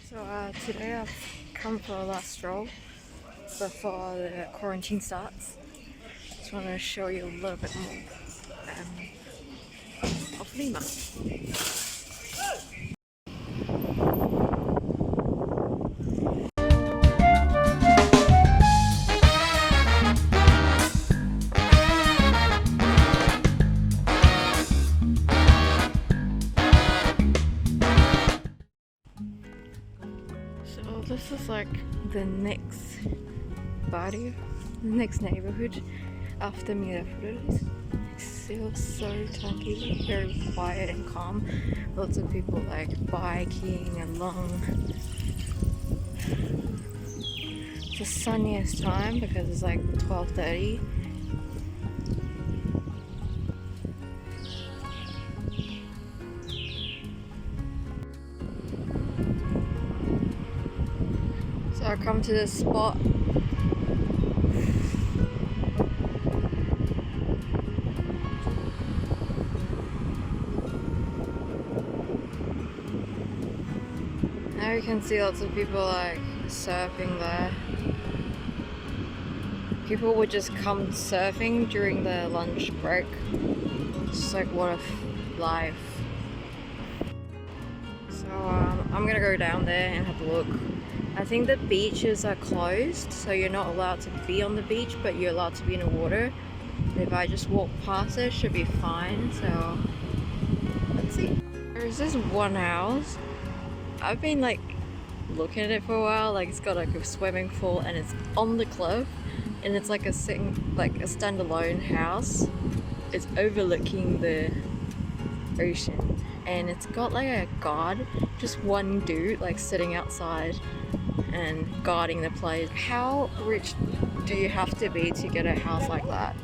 So today I've come for a last stroll before the quarantine starts. Just want to show you a little bit more of Lima. So this is like the next barrio, the next neighborhood after Miraflores. It feels so tranquilo, very quiet and calm. Lots of people like biking along. It's the sunniest time because it's like 12:30. So I come to this spot. Now you can see lots of people like surfing there. People would just come surfing during their lunch break. It's like what a life. So I'm gonna go down there and have a look. I think the beaches are closed, so you're not allowed to be on the beach, but you're allowed to be in the water. If I just walk past it, should be fine. So let's see. There's this one house. I've been like looking at it for a while. Like it's got like a swimming pool and it's on the cliff, and it's like a standalone house. It's overlooking the ocean, and it's got like a guard, just one dude like sitting outside and guarding the place. How rich do you have to be to get a house like that?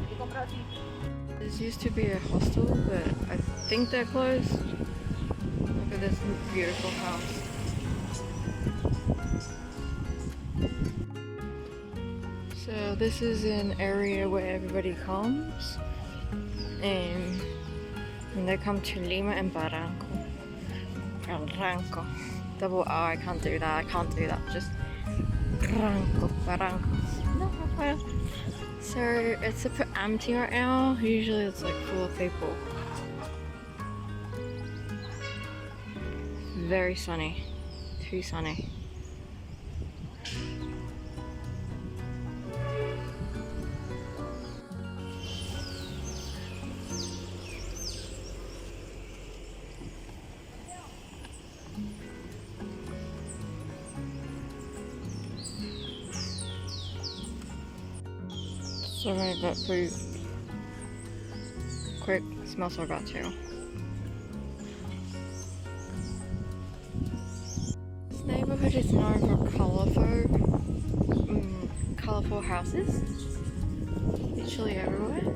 This used to be a hostel, but I think they're closed. Look at this beautiful house. So this is an area where everybody comes, and they come to Lima and Barranco. Barranco. Double R, I can't do that, just Barranco. No. So it's a bit empty right now. Usually it's like full of people. Very sunny. Too sunny. So I'm gonna get food quick. Smells so good too. This neighborhood is known for colorful houses, literally everywhere.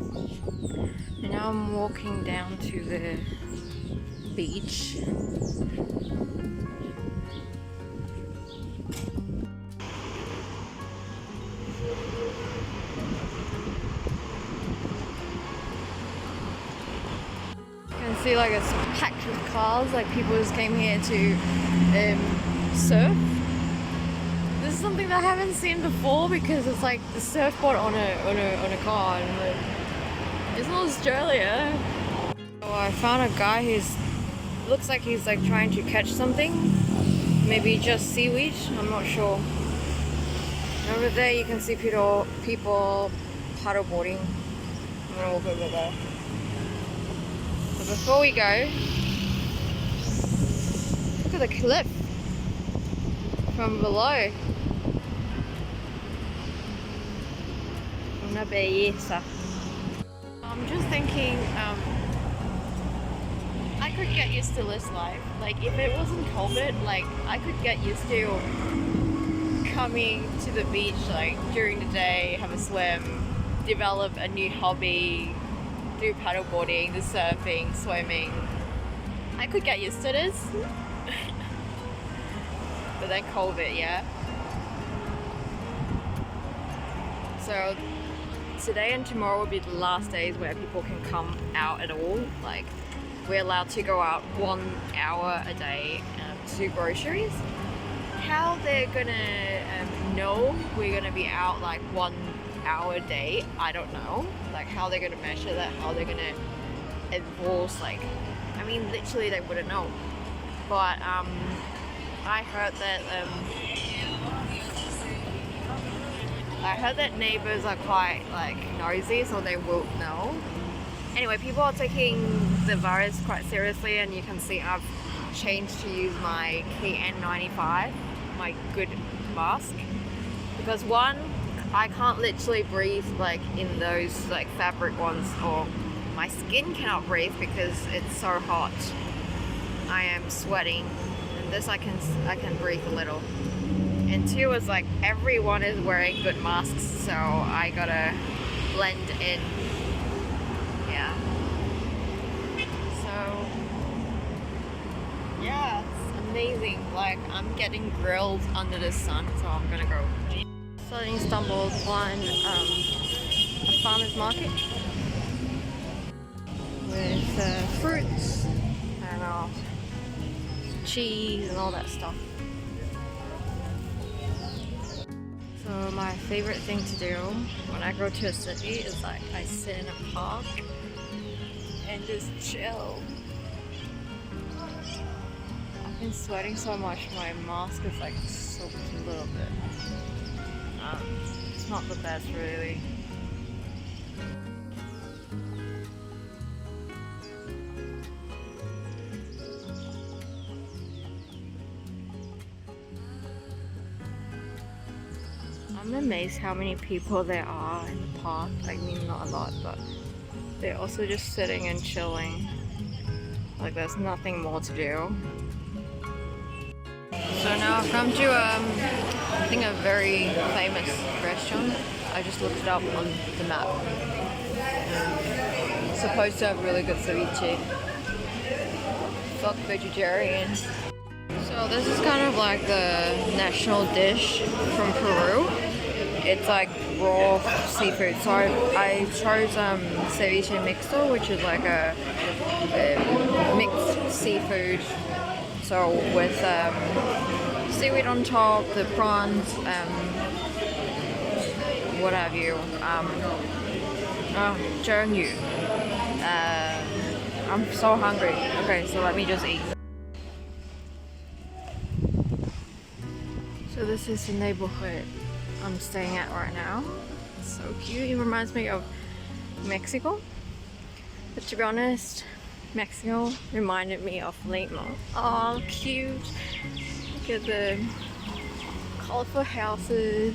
And now I'm walking down to the beach. See, like it's packed with cars, like people just came here to surf. This is something that I haven't seen before because it's like the surfboard on a car, and like, it's not Australia. So I found a guy who's looks like he's like trying to catch something, maybe just seaweed, I'm not sure. Over there you can see people paddleboarding. I'm gonna walk over there. Before we go, look at the cliff from below. Una belleza. I'm just thinking, I could get used to this life. Like if it wasn't COVID, like I could get used to coming to the beach like during the day, have a swim, develop a new hobby. Do paddleboarding, the surfing, swimming. I could get used to this. But then COVID, yeah. So today and tomorrow will be the last days where people can come out at all. Like we're allowed to go out 1 hour a day to do groceries. how they're gonna know we're gonna be out like 1 hour a day, I don't know. Like how they're gonna measure that, how they're gonna enforce, like, I mean, literally they wouldn't know. But I heard that neighbors are quite like nosy, so they will know. Anyway, people are taking the virus quite seriously, and you can see I've changed to use my KN95, my good mask, because one, I can't literally breathe like in those like fabric ones, or my skin cannot breathe because it's so hot. I am sweating, and this I can breathe a little. And two is like everyone is wearing good masks, so I gotta blend in. Yeah. So yeah, it's amazing. Like I'm getting grilled under the sun, so I'm gonna go. Suddenly stumbled on a farmer's market with fruits and cheese and all that stuff. So my favorite thing to do when I go to a city is like I sit in a park and just chill. I've been sweating so much, my mask is like soaked a little bit. It's not the best really. I'm amazed how many people there are in the park. I mean, not a lot, but they're also just sitting and chilling. Like there's nothing more to do. So now I've come to I think a very famous restaurant. I just looked it up on the map. It's supposed to have really good ceviche. Fuck vegetarian. So this is kind of like the national dish from Peru. It's like raw seafood. So I chose ceviche mixto, which is like a mixed seafood. So with seaweed on top, the prawns, what have you, zhengyu. I'm so hungry. Okay, so let me just eat. So this is the neighborhood I'm staying at right now. It's so cute. It reminds me of Mexico. But to be honest, Mexico reminded me of Lima. Oh, cute. Look at the colorful houses.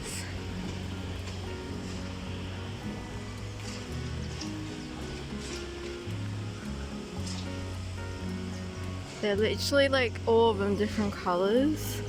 They're literally like all of them different colors.